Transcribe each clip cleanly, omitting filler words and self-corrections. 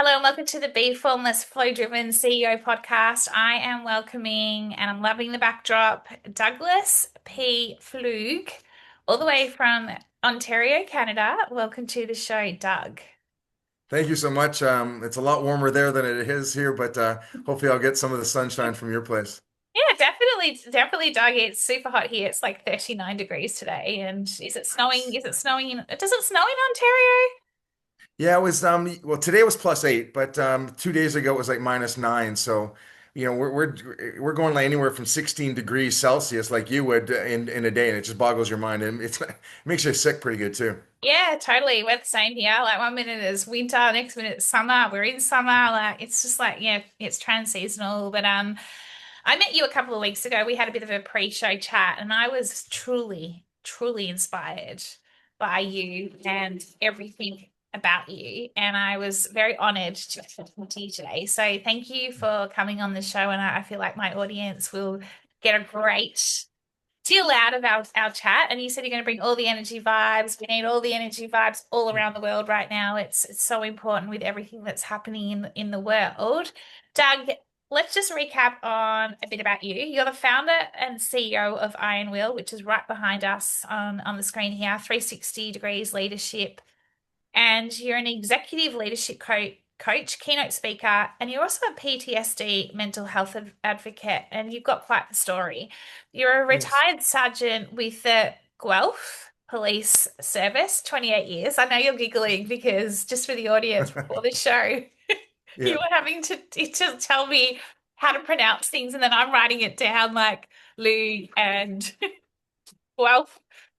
Hello and welcome to the Be Formless Flow Driven CEO podcast. I am welcoming and I'm loving the backdrop Douglas P. Pflug, all the way from Ontario, Canada. Welcome to the show, Doug. Thank you so much. It's a lot warmer there than it is here, but hopefully I'll get some of the sunshine from your place. Yeah, definitely, Doug. It's super hot here. It's like 39 degrees today. And is it snowing? Is it snowing does it snow in Ontario? Yeah, it was well today was +8, but 2 days ago it was like -9. So, we're going like anywhere from 16 degrees Celsius like you would in a day, and it just boggles your mind. And it makes you sick pretty good too. Yeah, totally. We're the same here. Like one minute is winter, next minute it's summer. We're in summer. Like it's just like, yeah, it's trans-seasonal. But I met you a couple of weeks ago. We had a bit of a pre-show chat, and I was truly inspired by you and everything about you. And I was very honored to talk to you today. So thank you for coming on the show. And I feel like my audience will get a great deal out of our chat. And you said you're going to bring all the energy vibes. We need all the energy vibes all around the world right now. It's so important with everything that's happening in the world. Doug, let's just recap on a bit about you. You're the founder and CEO of Ironwill, which is right behind us on the screen here, 360 degrees leadership. And you're an executive leadership coach, keynote speaker, and you're also a PTSD mental health advocate, and you've got quite the story. You're a Yes. retired sergeant with the Guelph Police Service, 28 years. I know you're giggling because just for the audience before the show, you Yeah. were having to tell me how to pronounce things, and then I'm writing it down like Lou and well,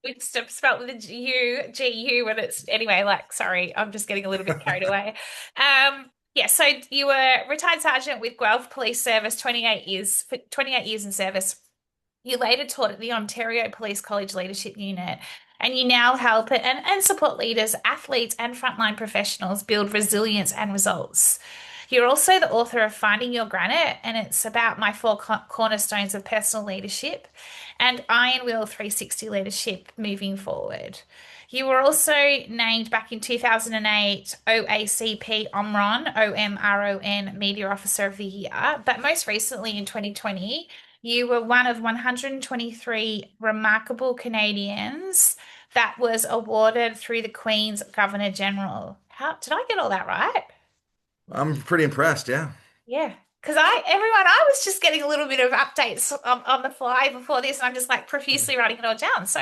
it's spelled with a G-U, and it's anyway, like, sorry, I'm just getting a little bit carried away. Yeah, so you were retired sergeant with Guelph Police Service, 28 years, for 28 years in service. You later taught at the Ontario Police College Leadership Unit, and you now help and support leaders, athletes, and frontline professionals build resilience and results. You're also the author of Finding Your Granite, and it's about my four cornerstones of personal leadership and Iron Wheel 360 leadership moving forward. You were also named back in 2008 OACP OMRON Media Officer of the Year, but most recently in 2020, you were one of 123 remarkable Canadians that was awarded through the Queen's Governor General. How did I get all that right? I'm pretty impressed. Yeah. Yeah. Because I was just getting a little bit of updates on the fly before this, and I'm just like profusely writing it all down. So,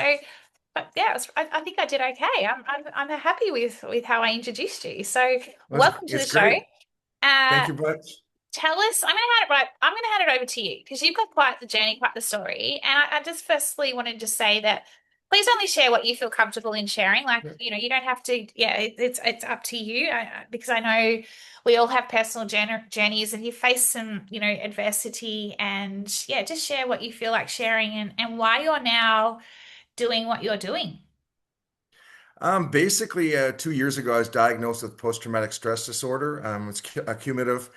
but yeah, I think I did okay. I'm happy with how I introduced you. So, Well, welcome to the it's show. great. Uh, Thank you much. Tell us, I'm gonna hand it over to you because you've got quite the journey, quite the story. And I just firstly wanted to say that please only share what you feel comfortable in sharing. Like, you don't have to, yeah, it's up to you. Because I know we all have personal journeys and you face some, adversity and yeah, just share what you feel like sharing and why you're now doing what you're doing. Basically, 2 years ago, I was diagnosed with post-traumatic stress disorder. It's cumulative,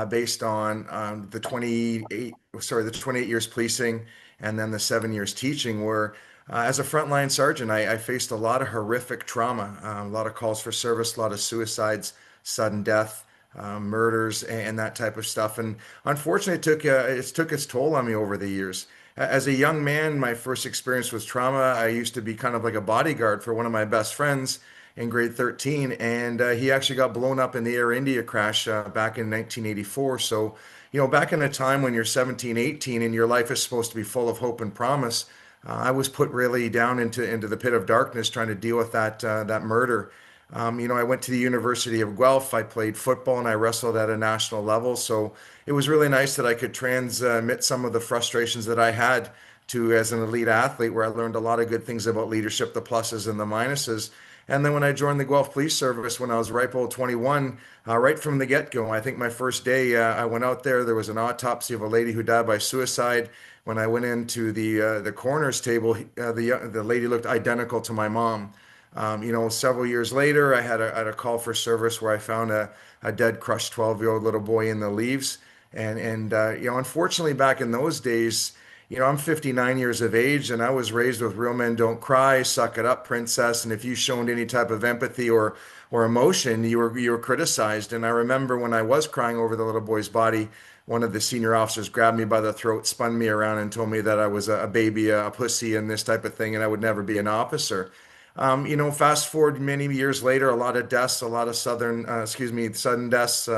based on the 28 years policing and then the 7 years teaching. Where, as a frontline sergeant, I faced a lot of horrific trauma, a lot of calls for service, a lot of suicides, sudden death, murders, and that type of stuff. And unfortunately, it took its toll on me over the years. As a young man, my first experience was trauma. I used to be kind of like a bodyguard for one of my best friends in grade 13, and he actually got blown up in the Air India crash back in 1984. So, back in a time when you're 17, 18, and your life is supposed to be full of hope and promise, I was put really down into the pit of darkness trying to deal with that murder. I went to the University of Guelph. I played football and I wrestled at a national level. So it was really nice that I could transmit some of the frustrations that I had to as an elite athlete, where I learned a lot of good things about leadership, the pluses and the minuses. And then when I joined the Guelph Police Service when I was ripe old 21, right from the get-go, I think my first day I went out there, there was an autopsy of a lady who died by suicide. When I went into the coroner's table, the lady looked identical to my mom. Several years later, I had a call for service where I found a dead, crushed 12-year-old little boy in the leaves. And unfortunately, back in those days, I'm 59 years of age and I was raised with real men don't cry, suck it up, princess. And if you showed any type of empathy or emotion, you were criticized. And I remember when I was crying over the little boy's body, one of the senior officers grabbed me by the throat, spun me around, and told me that I was a baby, a pussy, and this type of thing, and I would never be an officer. Fast forward many years later, a lot of deaths, a lot of sudden deaths.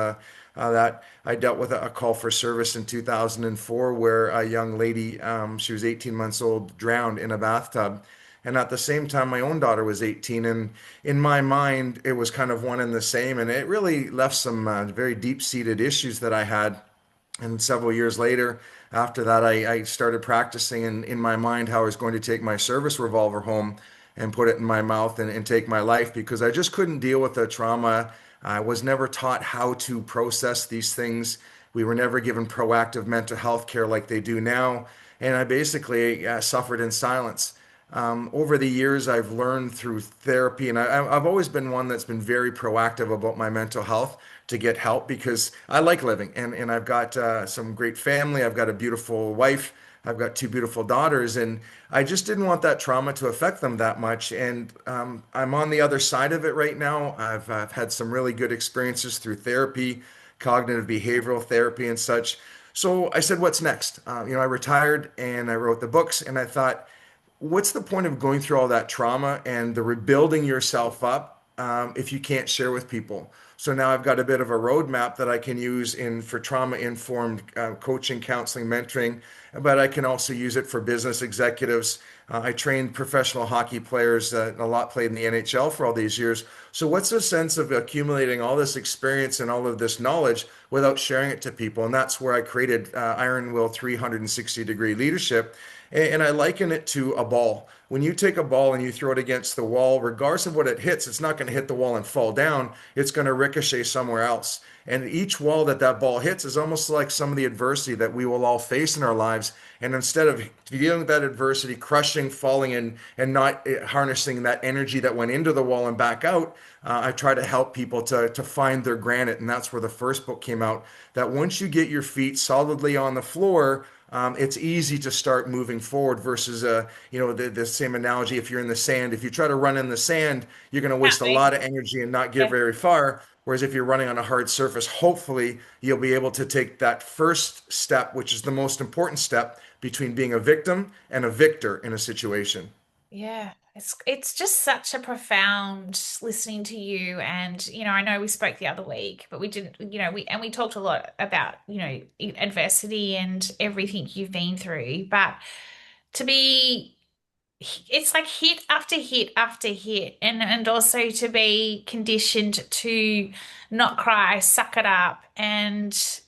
That I dealt with a call for service in 2004 where a young lady, she was 18 months old, drowned in a bathtub. And at the same time, my own daughter was 18. And in my mind, it was kind of one and the same. And it really left some very deep-seated issues that I had. And several years later, after that, I started practicing in my mind how I was going to take my service revolver home and put it in my mouth and take my life because I just couldn't deal with the trauma. I was never taught how to process these things. We were never given proactive mental health care like they do now. And I basically suffered in silence. Over the years, I've learned through therapy, and I've always been one that's been very proactive about my mental health to get help because I like living, and I've got some great family. I've got a beautiful wife. I've got two beautiful daughters, and I just didn't want that trauma to affect them that much. And I'm on the other side of it right now. I've had some really good experiences through therapy, cognitive behavioral therapy, and such. So I said, what's next? I retired and I wrote the books, and I thought, what's the point of going through all that trauma and the rebuilding yourself up if you can't share with people? So now I've got a bit of a roadmap that I can use in for trauma-informed coaching, counseling, mentoring, but I can also use it for business executives. I trained professional hockey players, a lot played in the NHL for all these years. So what's the sense of accumulating all this experience and all of this knowledge without sharing it to people? And that's where I created Ironwill 360-degree leadership. And I liken it to a ball. When you take a ball and you throw it against the wall, regardless of what it hits, it's not going to hit the wall and fall down. It's going to ricochet somewhere else. And each wall that ball hits is almost like some of the adversity that we will all face in our lives. And instead of dealing with that adversity, crushing, falling, and not harnessing that energy that went into the wall and back out, I try to help people to find their granite. And that's where the first book came out. That once you get your feet solidly on the floor, it's easy to start moving forward versus the same analogy. If you're in the sand, if you try to run in the sand, you're going to waste a lot of energy and not get very far. Whereas if you're running on a hard surface, hopefully you'll be able to take that first step, which is the most important step between being a victim and a victor in a situation. Yeah, it's just such a profound listening to you. And I know we spoke the other week, but we didn't, we talked a lot about, adversity and everything you've been through. But to be it's like hit after hit after hit, and also to be conditioned to not cry, suck it up, and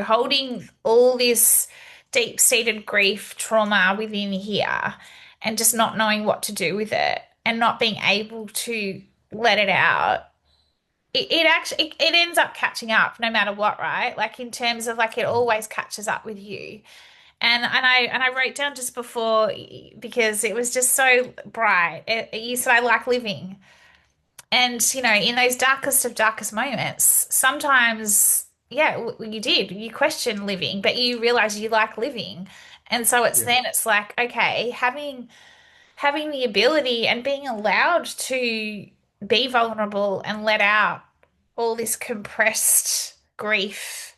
holding all this deep-seated grief trauma within here and just not knowing what to do with it and not being able to let it out. It actually it ends up catching up no matter what, right? Like in terms of like it always catches up with you. And I wrote down just before because it was just so bright. You said I like living, and in those darkest of darkest moments, sometimes yeah, you did. You question living, but you realize you like living, and so it's Yeah. then it's like okay, having the ability and being allowed to be vulnerable and let out all this compressed grief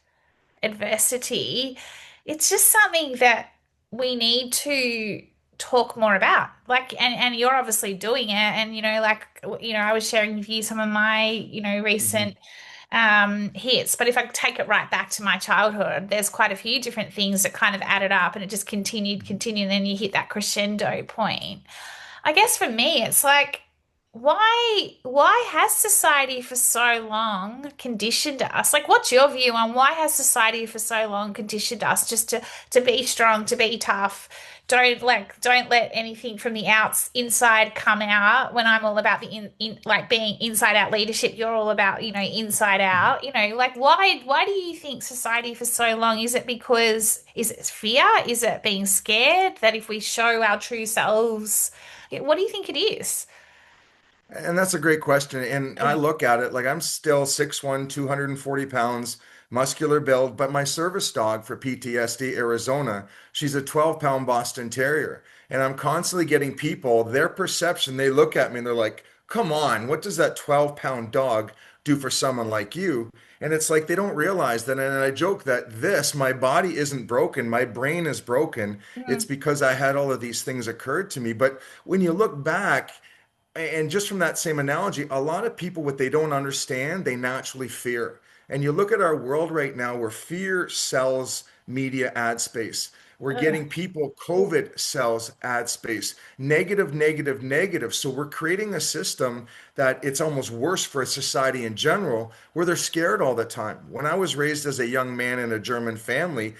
adversity, it's just something that we need to talk more about. Like, and you're obviously doing it. And, I was sharing with you some of my, Mhm. recent hits. But if I take it right back to my childhood, there's quite a few different things that kind of added up and it just continued, and then you hit that crescendo point. I guess for me, it's like, why has society for so long conditioned us? Like, what's your view on why has society for so long conditioned us just to be strong, to be tough? Don't let anything from the inside come out. When I'm all about the in like being inside out leadership, you're all about, inside out. Like why do you think society for so long? Is it fear? Is it being scared that if we show our true selves? What do you think it is? And that's a great question. And I Yeah. look at it like I'm still 6'1", 240 pounds, muscular build, but my service dog for PTSD, Arizona, she's a 12-pound Boston Terrier. And I'm constantly getting people, their perception, they look at me and they're like, come on, what does that 12-pound dog do for someone like you? And it's like they don't realize that. And I joke that my body isn't broken, my brain is broken. It's Mm, because I had all of these things occurred to me. But when you look back, and just from that same analogy, a lot of people, what they don't understand, they naturally fear. And you look at our world right now where fear sells media ad space. We're ugh, getting people, COVID sells ad space, negative, negative, negative. So we're creating a system that it's almost worse for a society in general, where they're scared all the time. When I was raised as a young man in a German family,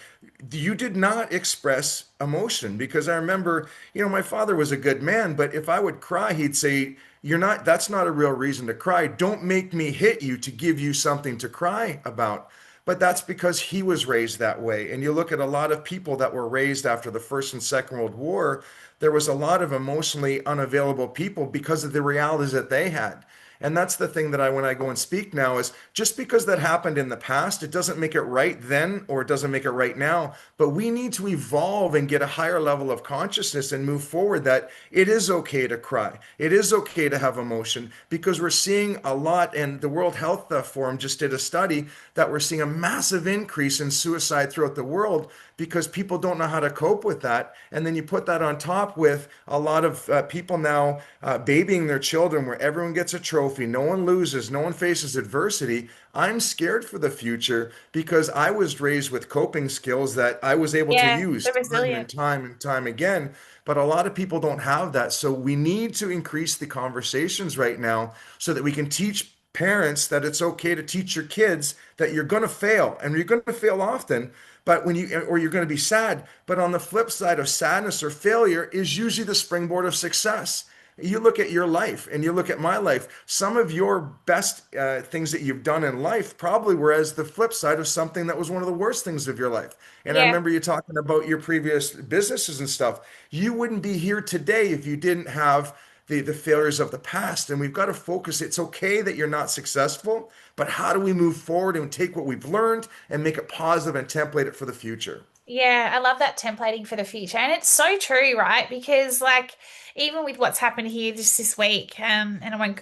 you did not express emotion because I remember, my father was a good man, but if I would cry, he'd say, that's not a real reason to cry. Don't make me hit you to give you something to cry about. But that's because he was raised that way. And you look at a lot of people that were raised after the First and Second World War, there was a lot of emotionally unavailable people because of the realities that they had. And that's the thing that when I go and speak now is just because that happened in the past, it doesn't make it right then or it doesn't make it right now. But we need to evolve and get a higher level of consciousness and move forward that it is okay to cry. It is okay to have emotion because we're seeing a lot. And the World Health Forum just did a study that we're seeing a massive increase in suicide throughout the world because people don't know how to cope with that. And then you put that on top with a lot of people now babying their children where everyone gets a trophy, no one loses, no one faces adversity. I'm scared for the future because I was raised with coping skills that I was able to yeah, use the time and resilience. time and time again. But a lot of people don't have that. So we need to increase the conversations right now so that we can teach parents that it's okay to teach your kids that you're going to fail and you're going to fail often, but or you're going to be sad. But on the flip side of sadness or failure is usually the springboard of success. You look at your life and you look at my life, some of your best things that you've done in life probably were as the flip side of something that was one of the worst things of your life. And I Yeah. remember you talking about your previous businesses and stuff. You wouldn't be here today if you didn't have the failures of the past. And we've got to focus. It's okay that you're not successful, but how do we move forward and take what we've learned and make it positive and template it for the future? Yeah, I love that templating for the future. And it's so true, right? Because like even with what's happened here just this week, and I won't,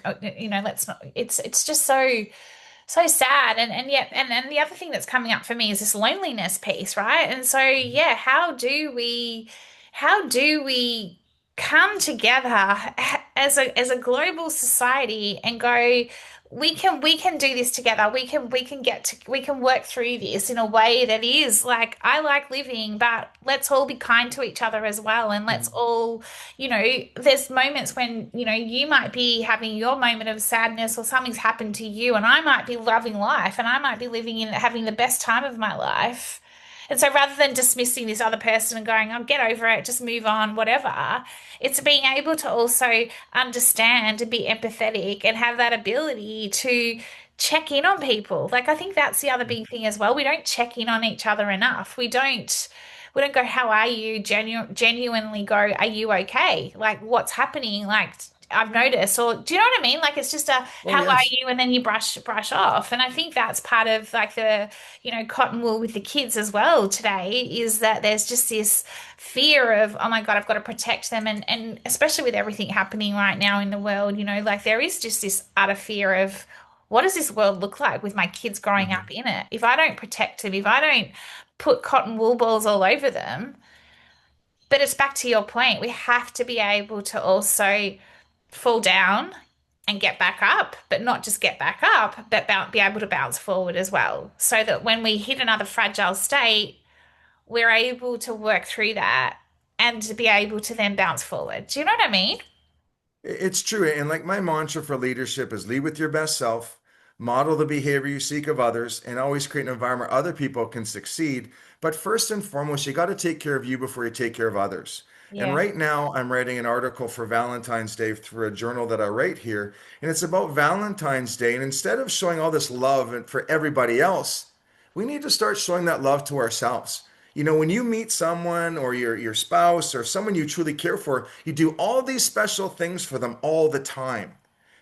let's not, it's just so sad and yet and the other thing that's coming up for me is this loneliness piece, right? And so yeah, how do we come together as a global society and go, we can do this together. We can work through this in a way that is like, I like living, but let's all be kind to each other as well, and let's Mhm. all, there's moments when, you might be having your moment of sadness or something's happened to you, and I might be loving life and I might be living in having the best time of my life. And so rather than dismissing this other person and going, oh, get over it, just move on, whatever, it's being able to also understand and be empathetic and have that ability to check in on people. Like I think that's the other big thing as well. We don't check in on each other enough. We don't go, how are you? Genuinely go, are you okay? Like what's happening? Like I've noticed, or do you know what I mean? Like it's just a Oh, how are yes. you, and then you brush off. And I think that's part of like the, cotton wool with the kids as well today, is that there's just this fear of, oh my God, I've got to protect them. And especially with everything happening right now in the world, like there is just this utter fear of, what does this world look like with my kids growing up Mhm. in it? If I don't protect them, if I don't put cotton wool balls all over them. But it's back to your point. We have to be able to also fall down and get back up, but not just get back up, but be able to bounce forward as well. So that when we hit another fragile state, we're able to work through that and to be able to then bounce forward. Do you know what I mean? It's true. And like my mantra for leadership is lead with your best self, model the behavior you seek of others, and always create an environment other people can succeed. But first and foremost, you got to take care of you before you take care of others. And Yeah. right now, I'm writing an article for Valentine's Day through a journal that I write here. And it's about Valentine's Day. And instead of showing all this love for everybody else, we need to start showing that love to ourselves. When you meet someone or your spouse or someone you truly care for, you do all these special things for them all the time.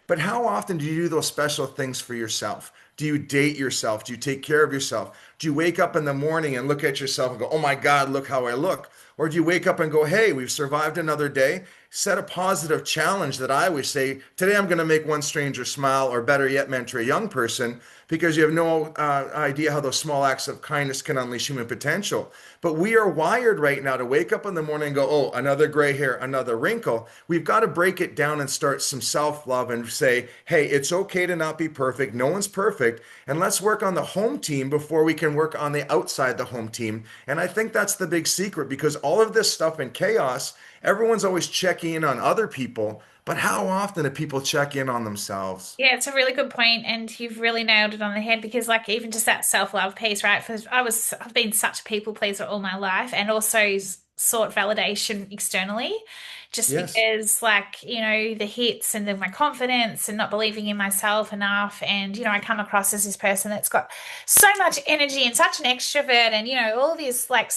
But how often do you do those special things for yourself? Do you date yourself? Do you take care of yourself? Do you wake up in the morning and look at yourself and go, oh my God, look how I look? Or do you wake up and go, hey, we've survived another day? Set a positive challenge that I always say, today I'm going to make one stranger smile, or better yet, mentor a young person, because you have no idea how those small acts of kindness can unleash human potential. But we are wired right now to wake up in the morning and go, oh, another gray hair, another wrinkle. We've got to break it down and start some self love and say, hey, it's okay to not be perfect. No one's perfect. And let's work on the home team before we can work on the outside the home team. And I think that's the big secret, because all of this stuff in chaos, everyone's always checking in on other people. But how often do people check in on themselves? Yeah, it's a really good point, and you've really nailed it on the head because, like, even just that self-love piece, right? For I've been such a people pleaser all my life, and also sought validation externally, just Yes. because, like, the hits and then my confidence and not believing in myself enough, and I come across as this person that's got so much energy and such an extrovert, and all this like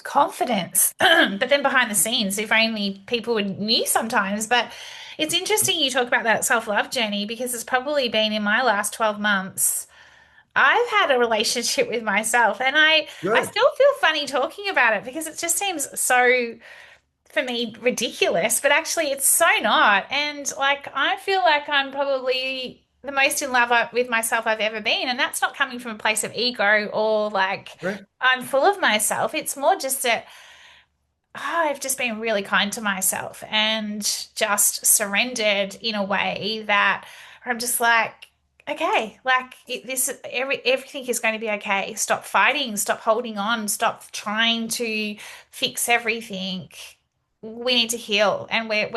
confidence, but then behind the scenes, if only people would knew sometimes, but. It's interesting you talk about that self-love journey because it's probably been in my last 12 months. I've had a relationship with myself and I Good. still feel funny talking about it because it just seems so for me ridiculous, but actually it's so not. And like I feel like I'm probably the most in love with myself I've ever been, and that's not coming from a place of ego or like Right. I'm full of myself. It's more just that I've just been really kind to myself and just surrendered in a way that I'm just like, okay, like everything is going to be okay. Stop fighting, stop holding on, stop trying to fix everything. We need to heal, and we're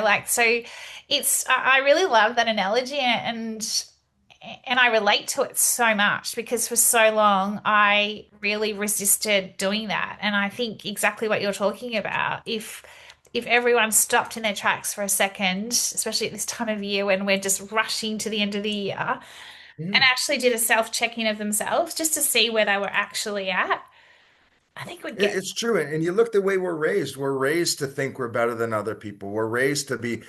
like so. I really love that analogy, and I relate to it so much because for so long I really resisted doing that. And I think exactly what you're talking about. If everyone stopped in their tracks for a second, especially at this time of year when we're just rushing to the end of the year, and Mhm. actually did a self-check-in of themselves just to see where they were actually at, I think we'd get It's true. And you look the way we're raised. We're raised to think we're better than other people. We're raised to be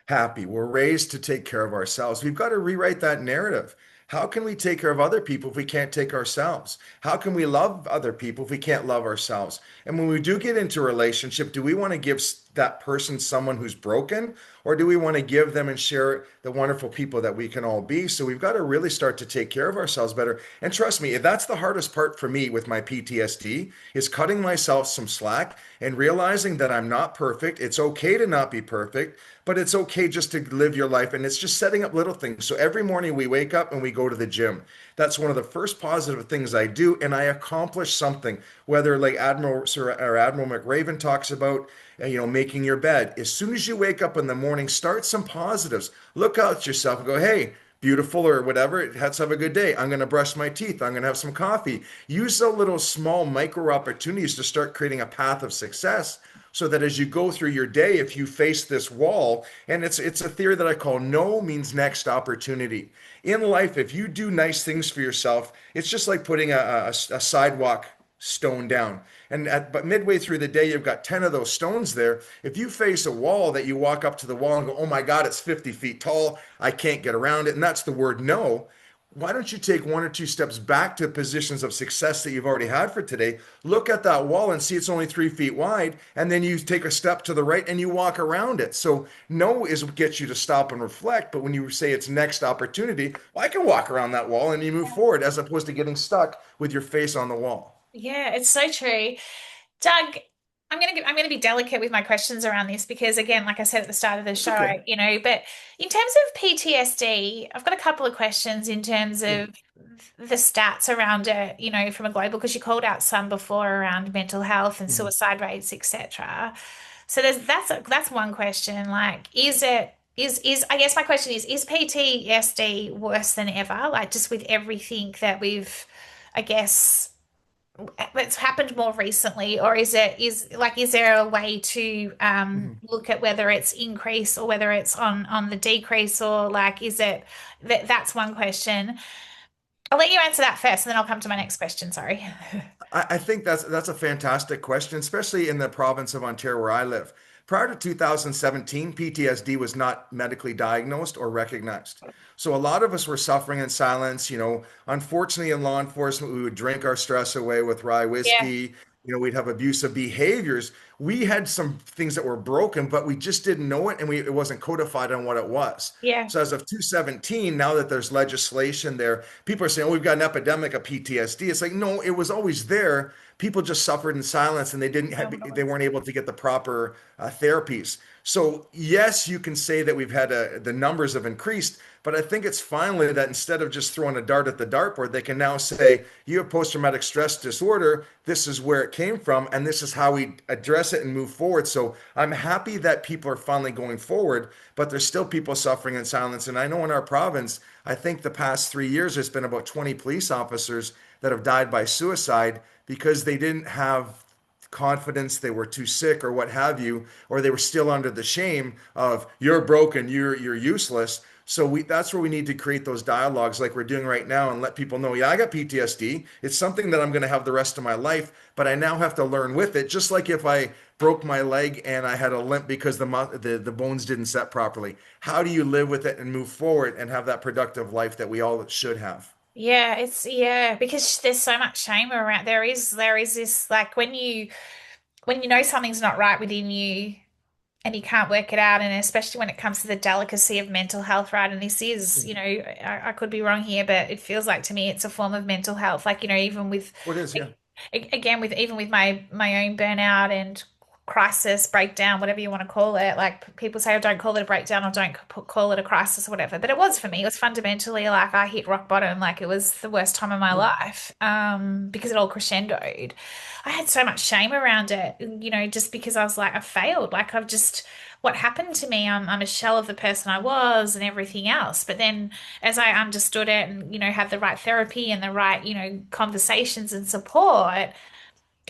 happy. We're raised to take care of ourselves. We've got to rewrite that narrative. How can we take care of other people if we can't take ourselves? How can we love other people if we can't love ourselves? And when we do get into a relationship, do we want to give that person someone who's broken, or do we want to give them and share the wonderful people that we can all be? So we've got to really start to take care of ourselves better. And trust me, that's the hardest part for me with my PTSD is cutting myself some slack and realizing that I'm not perfect. It's okay to not be perfect, but it's okay just to live your life. And it's just setting up little things. So every morning we wake up and we go to the gym. That's one of the first positive things I do. And I accomplish something, whether like Admiral Sir or Admiral McRaven talks about, making your bed. As soon as you wake up in the morning, start some positives. Look out at yourself and go, hey, beautiful or whatever. Let's have a good day. I'm going to brush my teeth. I'm going to have some coffee. Use the little small micro opportunities to start creating a path of success so that as you go through your day, if you face this wall, and it's a theory that I call no means next opportunity. In life, if you do nice things for yourself, it's just like putting a sidewalk stone down. But midway through the day, you've got 10 of those stones there. If you face a wall that you walk up to the wall and go, oh my God, it's 50 feet tall. I can't get around it. And that's the word no. Why don't you take one or two steps back to positions of success that you've already had for today? Look at that wall and see it's only 3 feet wide. And then you take a step to the right and you walk around it. So no is what gets you to stop and reflect. But when you say it's next opportunity, well, I can walk around that wall and you move forward as opposed to getting stuck with your face on the wall. yeah, it's so true. Doug, I'm gonna be delicate with my questions around this because again, like I said at the start of the It's show, okay. but in terms of PTSD, I've got a couple of questions in terms Sure. of the stats around it, from a global, because you called out some before around mental health and Mhm. suicide rates, etc. So that's one question. Like, is I guess my question is PTSD worse than ever? Like just with everything that we've, I guess it's happened more recently, or is there a way to Mhm. look at whether it's increase or whether it's on the decrease, or like is it that's one question. I'll let you answer that first and then I'll come to my next question. Sorry. I think that's a fantastic question, especially in the province of Ontario where I live. prior to 2017, PTSD was not medically diagnosed or recognized. So a lot of us were suffering in silence. Unfortunately, in law enforcement, we would drink our stress away with rye Yeah. whiskey. We'd have abusive behaviors. We had some things that were broken, but we just didn't know it, and it wasn't codified on what it was. Yeah. So as of 217, now that there's legislation there, people are saying, "Oh, we've got an epidemic of PTSD." It's like, no, it was always there. People just suffered in silence, and they weren't able to get the proper therapies. So yes, you can say that we've had the numbers have increased, but I think it's finally that instead of just throwing a dart at the dartboard, they can now say, "You have post-traumatic stress disorder. This is where it came from, and this is how we address it and move forward." So I'm happy that people are finally going forward, but there's still people suffering in silence. And I know in our province, I think the past 3 years, there's been about 20 police officers that have died by suicide because they didn't have confidence, they were too sick or what have you, or they were still under the shame of "you're broken, you're useless." So that's where we need to create those dialogues like we're doing right now and let people know, yeah, I got PTSD. It's something that I'm going to have the rest of my life, but I now have to learn with it. Just like if I broke my leg and I had a limp because the bones didn't set properly. How do you live with it and move forward and have that productive life that we all should have? Yeah, yeah, because there's so much shame around. There is this like when you know something's not right within you and you can't work it out, and especially when it comes to the delicacy of mental health, right? And this is, I could be wrong here, but it feels like to me it's a form of mental health. Like, even with What is, yeah. again with even with my own burnout and crisis breakdown, whatever you want to call it. Like people say, oh, don't call it a breakdown or don't call it a crisis or whatever, but it was for me. It was fundamentally like I hit rock bottom. Like it was the worst time of my Yeah. life, because it all crescendoed. I had so much shame around it, just because I was like, I failed. Like I've just, what happened to me? I'm a shell of the person I was and everything else. But then as I understood it and, had the right therapy and the right, conversations and support,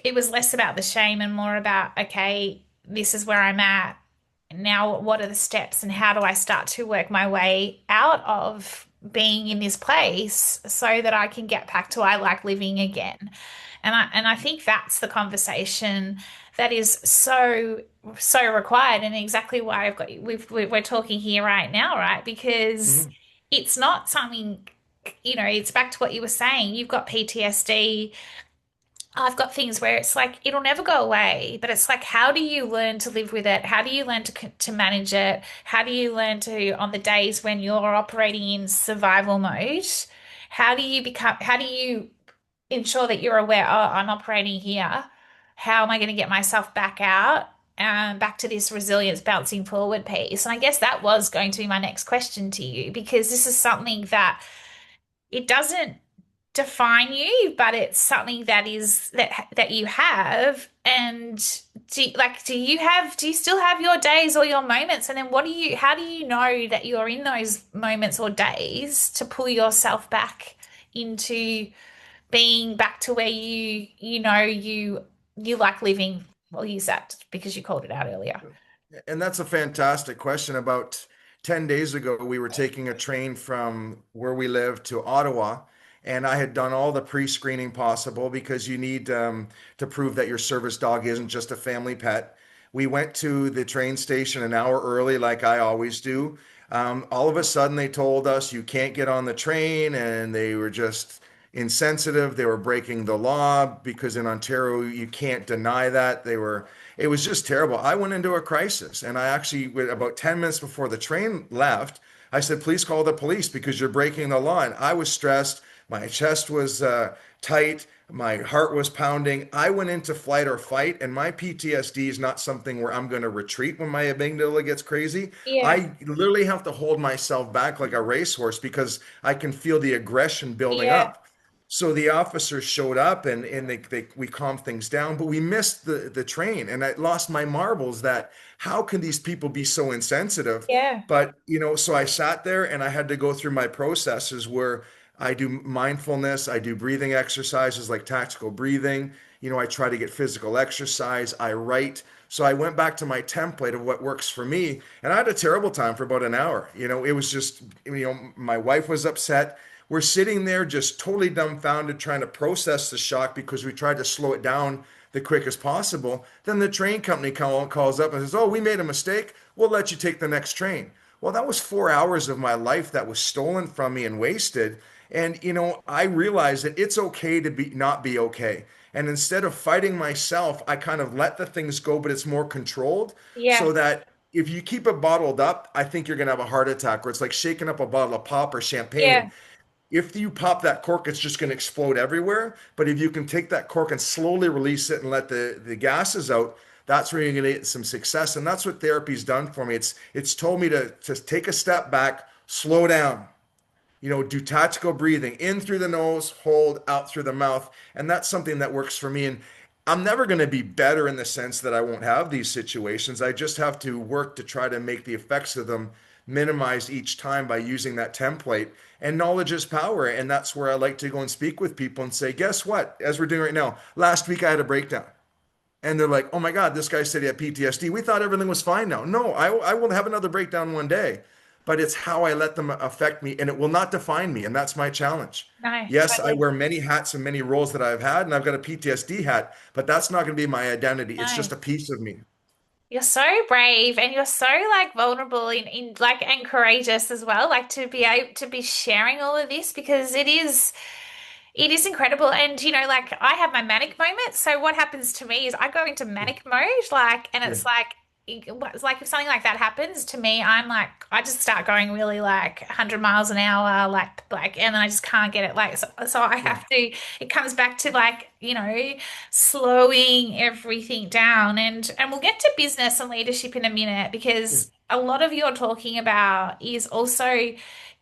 it was less about the shame and more about, okay, this is where I'm at. Now, what are the steps and how do I start to work my way out of being in this place so that I can get back to I like living again? And I think that's the conversation that is so required, and exactly why we're talking here right now, right? Because Mhm. it's not something, it's back to what you were saying. You've got PTSD. I've got things where it's like it'll never go away, but it's like, how do you learn to live with it? How do you learn to manage it? How do you learn to, on the days when you're operating in survival mode, how do you ensure that you're aware, oh, I'm operating here. How am I going to get myself back out and back to this resilience bouncing forward piece? And I guess that was going to be my next question to you, because this is something that it doesn't define you, but it's something that you have. And do you still have your days or your moments? And then how do you know that you're in those moments or days to pull yourself back into being back to where you like living? We'll use that because you called it out earlier. And that's a fantastic question. About 10 days ago, we were taking a train from where we live to Ottawa, and I had done all the pre-screening possible because you need to prove that your service dog isn't just a family pet. We went to the train station an hour early, like I always do. All of a sudden, they told us you can't get on the train, and they were just insensitive. They were breaking the law because in Ontario, you can't deny that. It was just terrible. I went into a crisis, and I actually, about 10 minutes before the train left, I said, "Please call the police because you're breaking the law." And I was stressed. My chest was tight. My heart was pounding. I went into flight or fight, and my PTSD is not something where I'm going to retreat when my amygdala gets crazy. Yeah, I literally have to hold myself back like a racehorse because I can feel the aggression building yeah, up. So the officers showed up, and we calmed things down, but we missed the train, and I lost my marbles that how can these people be so insensitive? yeah, But so I sat there and I had to go through my processes where I do mindfulness, I do breathing exercises like tactical breathing. I try to get physical exercise, I write. So I went back to my template of what works for me, and I had a terrible time for about an hour. It was just, my wife was upset. We're sitting there just totally dumbfounded, trying to process the shock because we tried to slow it down the quickest possible. Then the train company calls up and says, "Oh, we made a mistake. We'll let you take the next train." Well, that was 4 hours of my life that was stolen from me and wasted. And I realized that it's okay to be not be okay. And instead of fighting myself, I kind of let the things go, but it's more controlled Yeah. so that if you keep it bottled up, I think you're going to have a heart attack, or it's like shaking up a bottle of pop or champagne. Yeah. If you pop that cork, it's just going to explode everywhere. But if you can take that cork and slowly release it and let the gases out, that's where you're going to get some success. And that's what therapy's done for me. It's told me to take a step back, slow down, do tactical breathing in through the nose, hold out through the mouth. And that's something that works for me. And I'm never going to be better in the sense that I won't have these situations. I just have to work to try to make the effects of them minimized each time by using that template. And knowledge is power. And that's where I like to go and speak with people and say, guess what? As we're doing right now, last week I had a breakdown. And they're like, oh my God, this guy said he had PTSD. We thought everything was fine now. No, I will have another breakdown one day, but it's how I let them affect me, and it will not define me. And that's my challenge. No, Yes, I totally. wear many hats and many roles that I've had, and I've got a PTSD hat, but that's not going to be my identity. It's No. just a piece of me. You're so brave and you're so like vulnerable in like and courageous as well, like to be able to be sharing all of this because it is incredible. And like I have my manic moments. So what happens to me is I go into Yeah. manic mode, like, and Yeah. it's like if something like that happens to me, I'm like, I just start going really like 100 miles an hour, and then I just can't get it. Like, so I Yeah. have to, it comes back to like, slowing everything down. And we'll get to business and leadership in a minute Yeah. because a lot of you're talking about is also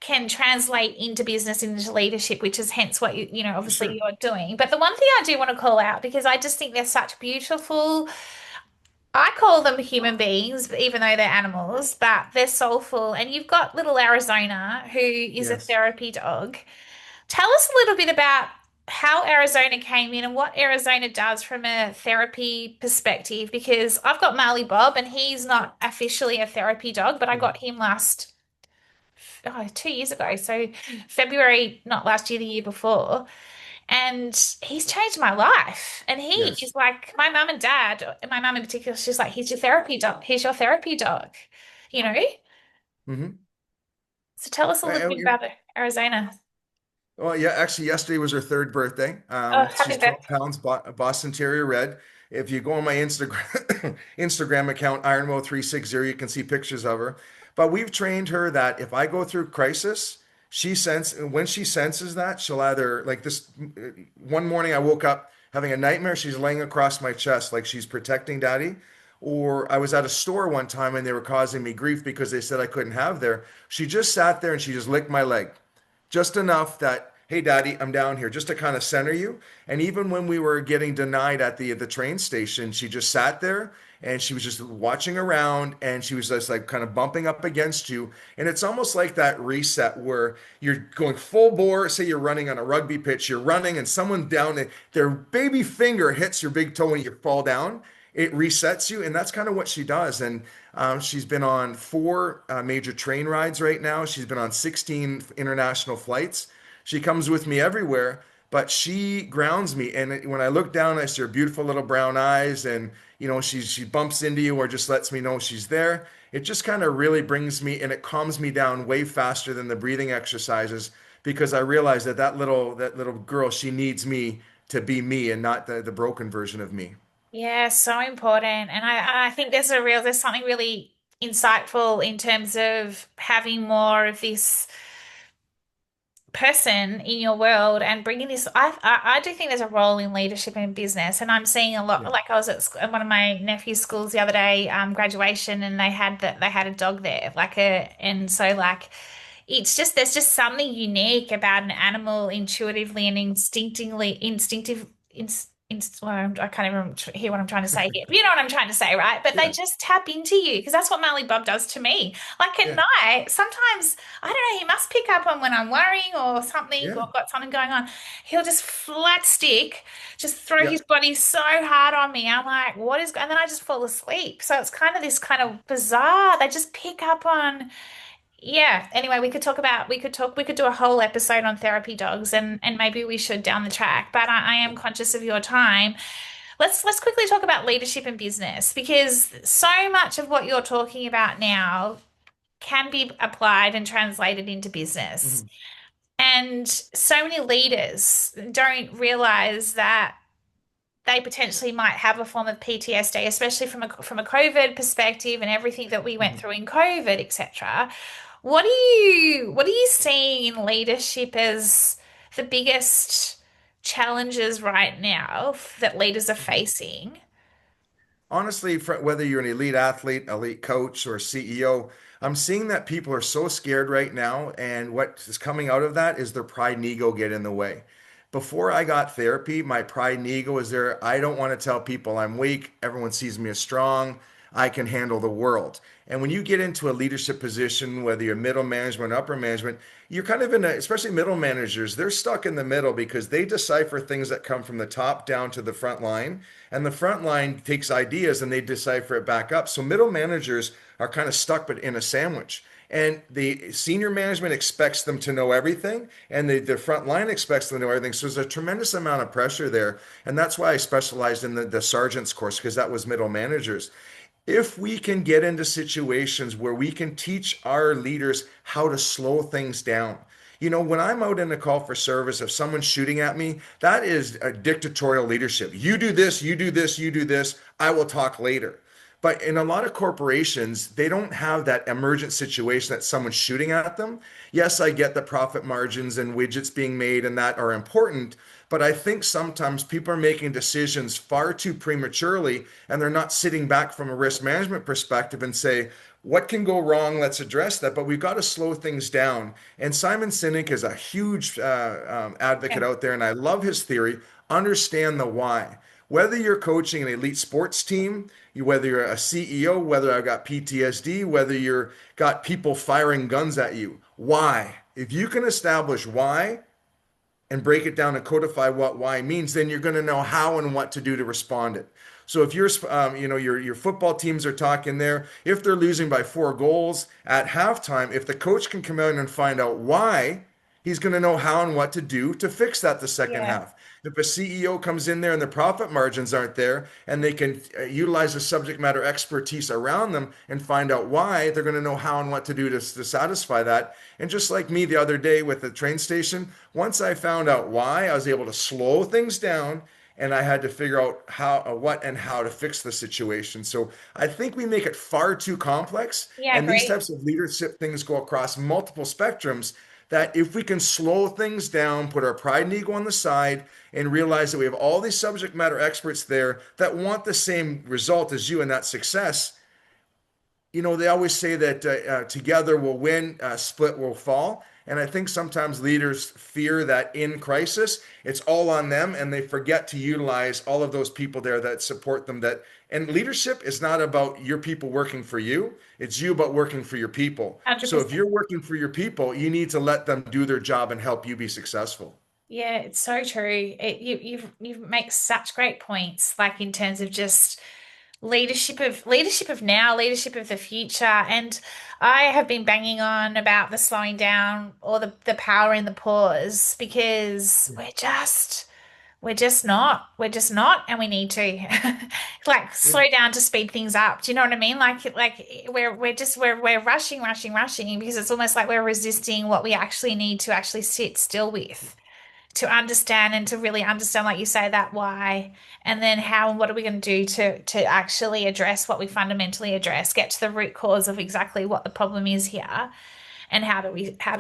can translate into business, into leadership, which is hence what For obviously sure. you're doing. But the one thing I do want to call out because I just think they're such beautiful, I call them human beings, even though they're animals, but they're soulful. And you've got little Arizona, who is a Yes. therapy dog. Tell us a little bit about how Arizona came in and what Arizona does from a therapy perspective, because I've got Marley Bob and he's not officially a therapy dog, but I Yeah. got him 2 years ago. So February, not last year, the year before. And he's changed my life. And he Yes. is like my mum and dad, and my mum in particular, she's like, he's your therapy dog. He's your therapy dog, you know? Hmm. So tell us a little bit about Arizona. Well, yeah, actually, yesterday was her third birthday. Oh, She's happy 12 birthday. pounds, Boston Terrier Red. If you go on my Instagram Instagram account, Ironwill360, you can see pictures of her. But we've trained her that if I go through crisis, when she senses that, she'll either like this. One morning, I woke up having a nightmare. She's laying across my chest like she's protecting Daddy. Or I was at a store one time and they were causing me grief because they said I couldn't have there. She just sat there and she just licked my leg just enough that, hey daddy, I'm down here, just to kind of center you. And even when we were getting denied at the train station, she just sat there and she was just watching around and she was just like kind of bumping up against you. And it's almost like that reset where you're going full bore. Say you're running on a rugby pitch, you're running and someone down, their baby finger hits your big toe and you fall down. It resets you, and that's kind of what she does. And she's been on four major train rides right now. She's been on 16 international flights. She comes with me everywhere, but she grounds me. And when I look down, I see her beautiful little brown eyes, and she bumps into you or just lets me know she's there. It just kind of really brings me and it calms me down way faster than the breathing exercises because I realize that little girl, she needs me to be me and not the broken version of me. Yeah, so important. And I think there's something really insightful in terms of having more of this person in your world and bringing this. I do think there's a role in leadership in business, and I'm seeing a lot. Yeah. Like I was at one of my nephew's schools the other day, graduation, and they had a dog there, and so like it's just there's just something unique about an animal intuitively and well, I can't even hear what I'm trying to say here. You know what I'm trying to say, right? But they Yeah. just tap into you because that's what Marley Bob does to me. Like at Yeah. night, sometimes I don't know, he must pick up on when I'm worrying or something Yeah. or got something going on. He'll just flat stick, just throw Yeah. his body so hard on me. I'm like, what is, and then I just fall asleep. So it's kind of this kind of bizarre. They just pick up on, yeah. Anyway, we could do a whole episode on therapy dogs and maybe we should down the track. But I am conscious of your time. let's quickly talk about leadership in business because so much of what you're talking about now can be applied and translated into business. Mhm. And so many leaders don't realize that they potentially might have a form of PTSD, especially from a COVID perspective and everything that we went Mhm. through in COVID, etc. What are you seeing in leadership as the biggest challenges right now that leaders are facing? Honestly, whether you're an elite athlete, elite coach, or CEO, I'm seeing that people are so scared right now. And what is coming out of that is their pride and ego get in the way. Before I got therapy, my pride and ego was there. I don't want to tell people I'm weak. Everyone sees me as strong. I can handle the world. And when you get into a leadership position, whether you're middle management, upper management, you're kind of in a, especially middle managers, they're stuck in the middle because they decipher things that come from the top down to the front line. And the front line takes ideas and they decipher it back up. So middle managers are kind of stuck but in a sandwich. And the senior management expects them to know everything, and the front line expects them to know everything. So there's a tremendous amount of pressure there. And that's why I specialized in the sergeant's course, because that was middle managers. If we can get into situations where we can teach our leaders how to slow things down. When I'm out in a call for service, if someone's shooting at me, that is a dictatorial leadership. You do this, you do this, you do this. I will talk later. But in a lot of corporations, they don't have that emergent situation that someone's shooting at them. Yes, I get the profit margins and widgets being made and that are important, but I think sometimes people are making decisions far too prematurely and they're not sitting back from a risk management perspective and say, what can go wrong? Let's address that. But we've got to slow things down. And Simon Sinek is a huge advocate Yeah. out there, and I love his theory. Understand the why. Whether you're coaching an elite sports team, whether you're a CEO, whether I've got PTSD, whether you're got people firing guns at you, why? If you can establish why, and break it down and codify what why means, then you're going to know how and what to do to respond it. So if your football teams are talking there, if they're losing by 4 goals at halftime, if the coach can come out and find out why, he's going to know how and what to do to fix that the second Yeah. half. If a CEO comes in there and the profit margins aren't there and they can utilize the subject matter expertise around them and find out why, they're going to know how and what to do to satisfy that. And just like me the other day with the train station, once I found out why, I was able to slow things down and I had to figure out what and how to fix the situation. So I think we make it far too complex. Yeah, And these agree. types of leadership things go across multiple spectrums that if we can slow things down, put our pride and ego on the side, and realize that we have all these subject matter experts there that want the same result as you and that success. They always say that together we'll win, split will fall. And I think sometimes leaders fear that in crisis, it's all on them and they forget to utilize all of those people there that support them. And leadership is not about your people working for you. It's you about working for your people. So if 100%. you're working for your people, you need to let them do their job and help you be successful. Yeah, it's so true. You make such great points, like in terms of just leadership of now, leadership of the future. And I have been banging on about the slowing down or the power in the pause because we're just not, and we need to like Yeah. slow down to speed things up. Do you know what I mean? Like we're rushing because it's almost like we're resisting what we actually need to actually sit still with to understand and to really understand, like you say, that why, and then how and what are we going to do to actually address what we fundamentally address, get to the root cause of exactly what the problem is here, and how do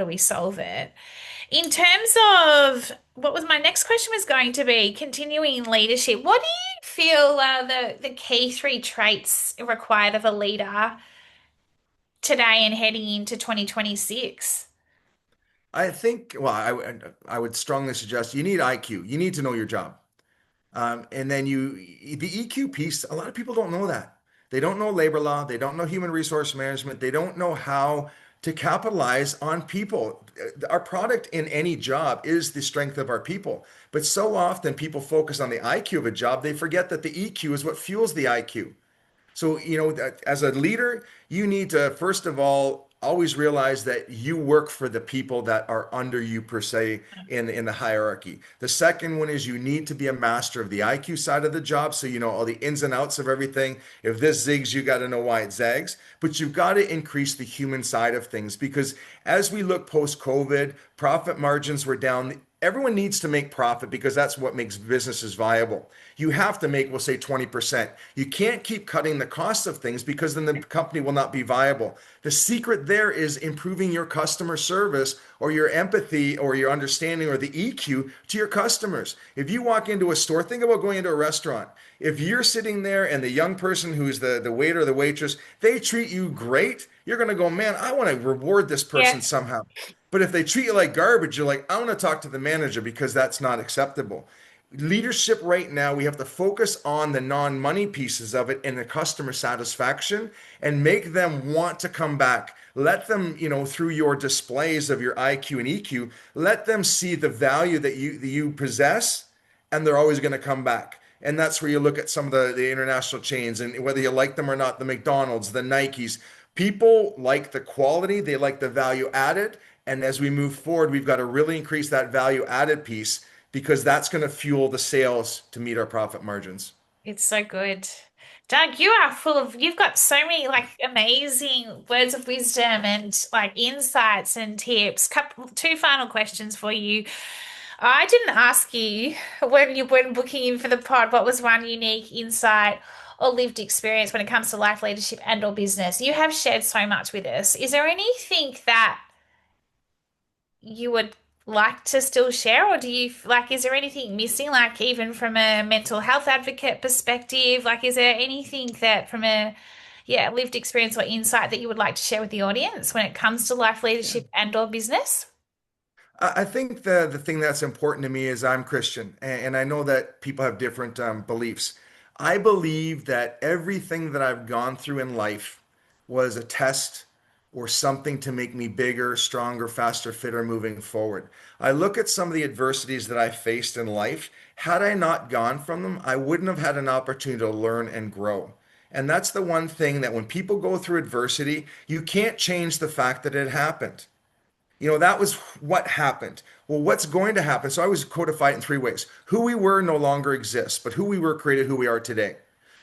we solve it. In terms of what was my next question was going to be continuing leadership, what do you feel are the key three traits required of a leader today and heading into 2026? I think, well, I would strongly suggest you need IQ. You need to know your job. And then the EQ piece, a lot of people don't know that. They don't know labor law. They don't know human resource management. They don't know how to capitalize on people. Our product in any job is the strength of our people. But so often people focus on the IQ of a job, they forget that the EQ is what fuels the IQ. So, as a leader, you need to, first of all, always realize that you work for the people that are under you per se in the hierarchy. The second one is you need to be a master of the IQ side of the job, so you know all the ins and outs of everything. If this zigs, you got to know why it zags. But you've got to increase the human side of things because as we look post COVID, profit margins were down. Everyone needs to make profit because that's what makes businesses viable. You have to make, we'll say, 20%. You can't keep cutting the cost of things because then the company will not be viable. The secret there is improving your customer service or your empathy or your understanding or the EQ to your customers. If you walk into a store, think about going into a restaurant. If you're sitting there and the young person who's the waiter or the waitress, they treat you great, you're going to go, man, I want to reward this Yeah. person somehow. But if they treat you like garbage, you're like, I want to talk to the manager because that's not acceptable. Leadership right now, we have to focus on the non-money pieces of it and the customer satisfaction and make them want to come back. Let them, through your displays of your IQ and EQ, let them see the value that you possess, and they're always going to come back. And that's where you look at some of the international chains and whether you like them or not, the McDonald's, the Nikes. People like the quality, they like the value added. And as we move forward, we've got to really increase that value added piece because that's going to fuel the sales to meet our profit margins. It's so good. Doug, you are full of, you've got so many like amazing words of wisdom and like insights and tips. Two final questions for you. I didn't ask you when you were booking in for the pod, what was one unique insight or lived experience when it comes to life leadership and or business? You have shared so much with us. Is there anything that you would like to still share, or do you like, is there anything missing, like even from a mental health advocate perspective? Like, is there anything that from a, yeah, lived experience or insight that you would like to share with the audience when it comes to life leadership and or business? I think the thing that's important to me is I'm Christian, and I know that people have different beliefs. I believe that everything that I've gone through in life was a test or something to make me bigger, stronger, faster, fitter moving forward. I look at some of the adversities that I faced in life. Had I not gone from them, I wouldn't have had an opportunity to learn and grow. And that's the one thing that when people go through adversity, you can't change the fact that it happened. That was what happened. Well, what's going to happen? So I was codified in three ways. Who we were no longer exists, but who we were created who we are today.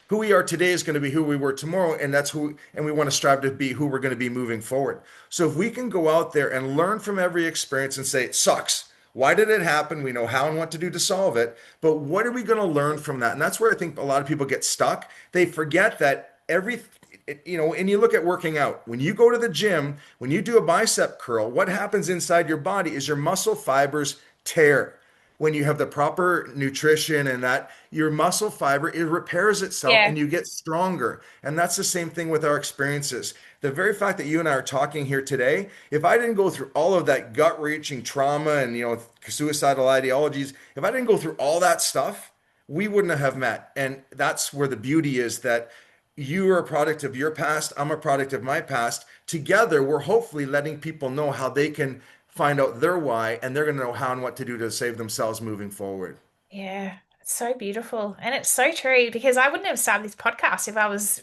Who we are today is going to be who we were tomorrow, and and we want to strive to be who we're going to be moving forward. So if we can go out there and learn from every experience and say, it sucks. Why did it happen? We know how and what to do to solve it. But what are we going to learn from that? And that's where I think a lot of people get stuck. They forget that and you look at working out. When you go to the gym, when you do a bicep curl, what happens inside your body is your muscle fibers tear. When you have the proper nutrition and that, your muscle fiber, it repairs itself Yeah. and you get stronger. And that's the same thing with our experiences. The very fact that you and I are talking here today, if I didn't go through all of that gut-wrenching trauma and suicidal ideologies, if I didn't go through all that stuff, we wouldn't have met. And that's where the beauty is that you are a product of your past. I'm a product of my past. Together, we're hopefully letting people know how they can find out their why, and they're going to know how and what to do to save themselves moving forward. Yeah, it's so beautiful. And it's so true because I wouldn't have started this podcast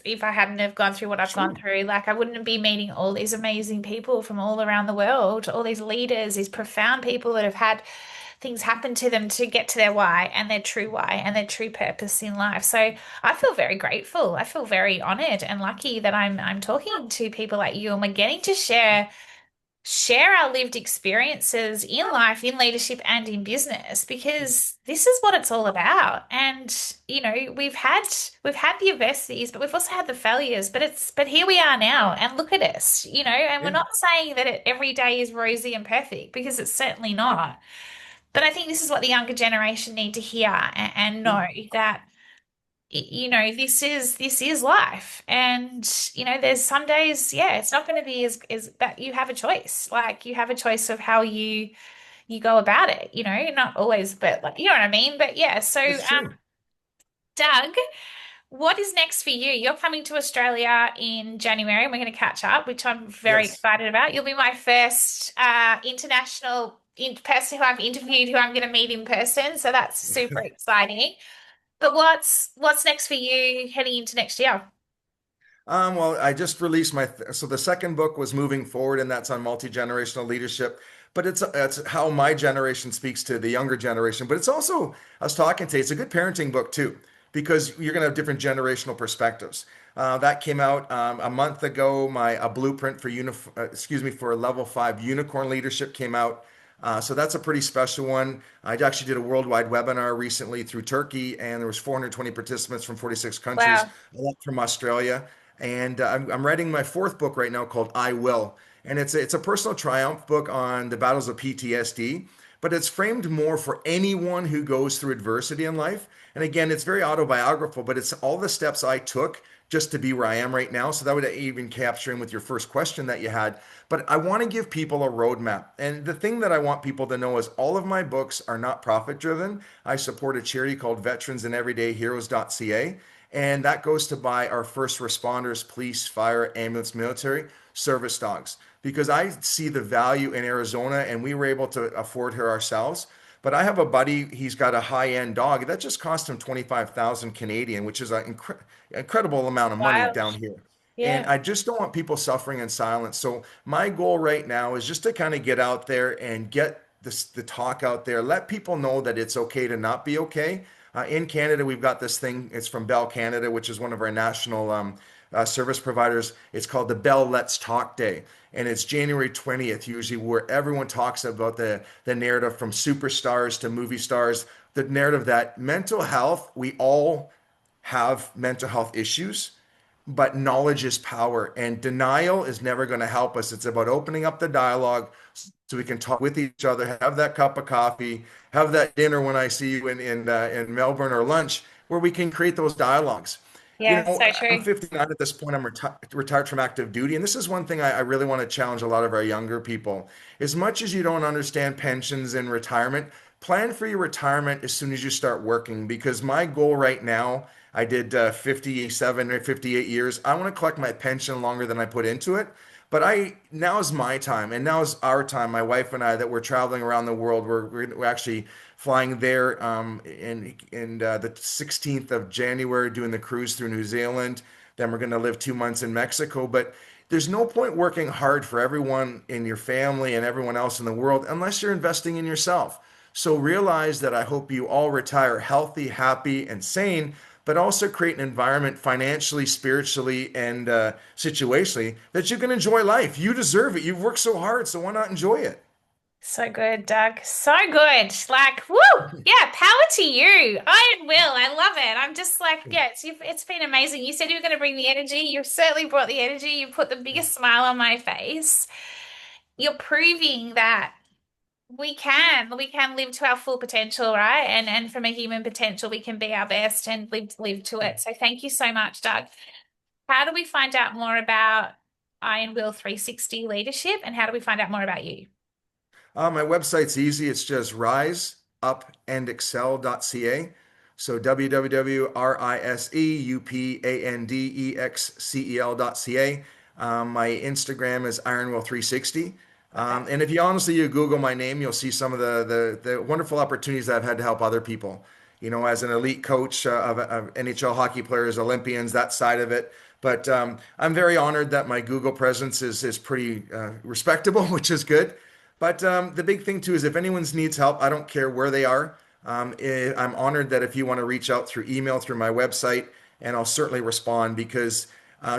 if I hadn't have gone through what I've gone True. through. Like I wouldn't be meeting all these amazing people from all around the world, all these leaders, these profound people that have had things happen to them to get to their why and their true purpose in life. So I feel very grateful. I feel very honored and lucky that I'm talking to people like you and we're getting to share our lived experiences in life, in leadership, and in business, because this is what it's all about. And we've had the adversities, but we've also had the failures. But here we are now, and look at us, and we're Yeah. not saying that every day is rosy and perfect because it's certainly not. But I think this is what the younger generation need to hear and Yeah. know that this is life. And there's some days, yeah, it's not going to be as that you have a choice. Like you have a choice of how you go about it, not always, but like you know what I mean. But yeah, so It's true. Doug, what is next for you? You're coming to Australia in January and we're going to catch up, which I'm very Yes. excited about. You'll be my first international person who I've interviewed who I'm going to meet in person, so that's super exciting. But what's next for you heading into next year? Well, I just released so the second book was Moving Forward, and that's on multi-generational leadership. But it's how my generation speaks to the younger generation. But it's also, I was talking today, it's a good parenting book too, because you're going to have different generational perspectives. That came out a month ago. My a blueprint for for level 5 unicorn leadership came out. So that's a pretty special one. I actually did a worldwide webinar recently through Turkey, and there was 420 participants from 46 countries, Wow. a lot from Australia. And I'm writing my fourth book right now called I Will. And it's a personal triumph book on the battles of PTSD, but it's framed more for anyone who goes through adversity in life. And again, it's very autobiographical, but it's all the steps I took just to be where I am right now. So that would even capture in with your first question that you had. But I want to give people a roadmap. And the thing that I want people to know is all of my books are not profit driven. I support a charity called Veterans and Everyday Heroes.ca. And that goes to buy our first responders, police, fire, ambulance, military service dogs. Because I see the value in Arizona and we were able to afford her ourselves. But I have a buddy, he's got a high-end dog that just cost him 25,000 Canadian, which is an incredible amount of money Wild. down here. And Yeah. I just don't want people suffering in silence. So my goal right now is just to kind of get out there and get the talk out there. Let people know that it's okay to not be okay. In Canada, we've got this thing. It's from Bell Canada, which is one of our national service providers. It's called the Bell Let's Talk Day, and it's January 20th, usually, where everyone talks about the narrative from superstars to movie stars. The narrative that mental health, we all have mental health issues, but knowledge is power, and denial is never going to help us. It's about opening up the dialogue so we can talk with each other, have that cup of coffee, have that dinner when I see you in Melbourne, or lunch, where we can create those dialogues. You Yeah, know, so I'm true. 59 at this point. I'm retired from active duty, and this is one thing I really want to challenge a lot of our younger people. As much as you don't understand pensions and retirement, plan for your retirement as soon as you start working. Because my goal right now, I did 57 or 58 years. I want to collect my pension longer than I put into it. But now is my time, and now is our time. My wife and I, that we're traveling around the world. We're actually flying there in the 16th of January, doing the cruise through New Zealand. Then we're going to live 2 months in Mexico. But there's no point working hard for everyone in your family and everyone else in the world unless you're investing in yourself. So realize that I hope you all retire healthy, happy, and sane, but also create an environment financially, spiritually, and situationally that you can enjoy life. You deserve it. You've worked so hard, so why not enjoy it? So good, Doug. So good. Like, woo! Yeah, power to you. I will. I love it. I'm just like, yeah, it's been amazing. You said you were going to bring the energy. You've certainly brought the energy. You put the biggest smile on my face. You're proving that we can live to our full potential, right? And from a human potential, we can be our best and live to it. So thank you so much, Doug. How do we find out more about Ironwill 360 leadership and how do we find out more about you? My website's easy. It's just riseupandexcel.ca. So www.riseupandexcel.ca. My Instagram is Ironwill360. Okay. And if you honestly you Google my name, you'll see some of the wonderful opportunities that I've had to help other people. You know, as an elite coach of NHL hockey players, Olympians, that side of it. But I'm very honored that my Google presence is pretty respectable, which is good. But the big thing too is if anyone needs help, I don't care where they are. I'm honored that if you want to reach out through email, through my website, and I'll certainly respond because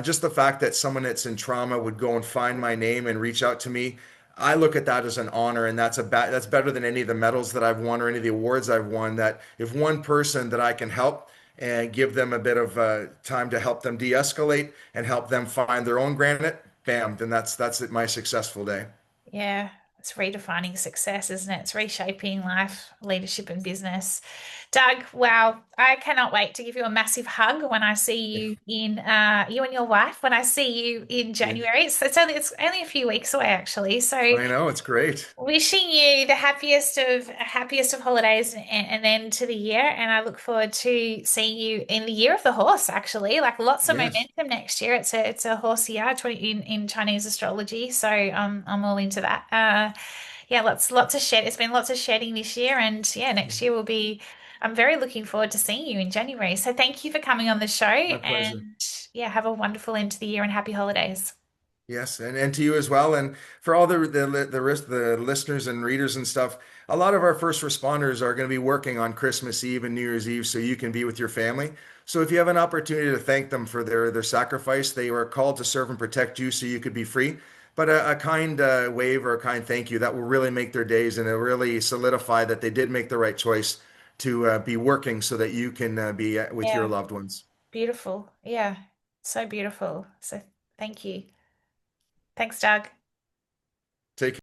just the fact that someone that's in trauma would go and find my name and reach out to me, I look at that as an honor, and that's better than any of the medals that I've won or any of the awards I've won. That if one person that I can help and give them a bit of time to help them de-escalate and help them find their own granite, bam, then that's my successful day. Yeah, it's redefining success, isn't it? It's reshaping life, leadership, and business. Doug, wow, I cannot wait to give you a massive hug when I see you in you and your wife when I see you in Yeah. January. It's only a few weeks away actually. So I know, it's great. wishing you the happiest of holidays and then to the year. And I look forward to seeing you in the year of the horse, actually. Like lots of Yes. momentum next year. It's a horse year, 20 in Chinese astrology. So I'm all into that. Yeah, lots of shed. It's been lots of shedding this year, and yeah, next year will be. I'm very looking forward to seeing you in January. So thank you for coming on the show My pleasure. and yeah, have a wonderful end to the year and happy holidays. Yes, and to you as well, and for all the listeners and readers and stuff. A lot of our first responders are going to be working on Christmas Eve and New Year's Eve, so you can be with your family. So if you have an opportunity to thank them for their sacrifice, they were called to serve and protect you, so you could be free. But a kind wave or a kind thank you that will really make their days, and it'll really solidify that they did make the right choice to be working so that you can be with your Yeah, loved ones. beautiful. Yeah, so beautiful. So thank you. Thanks, Doug. Take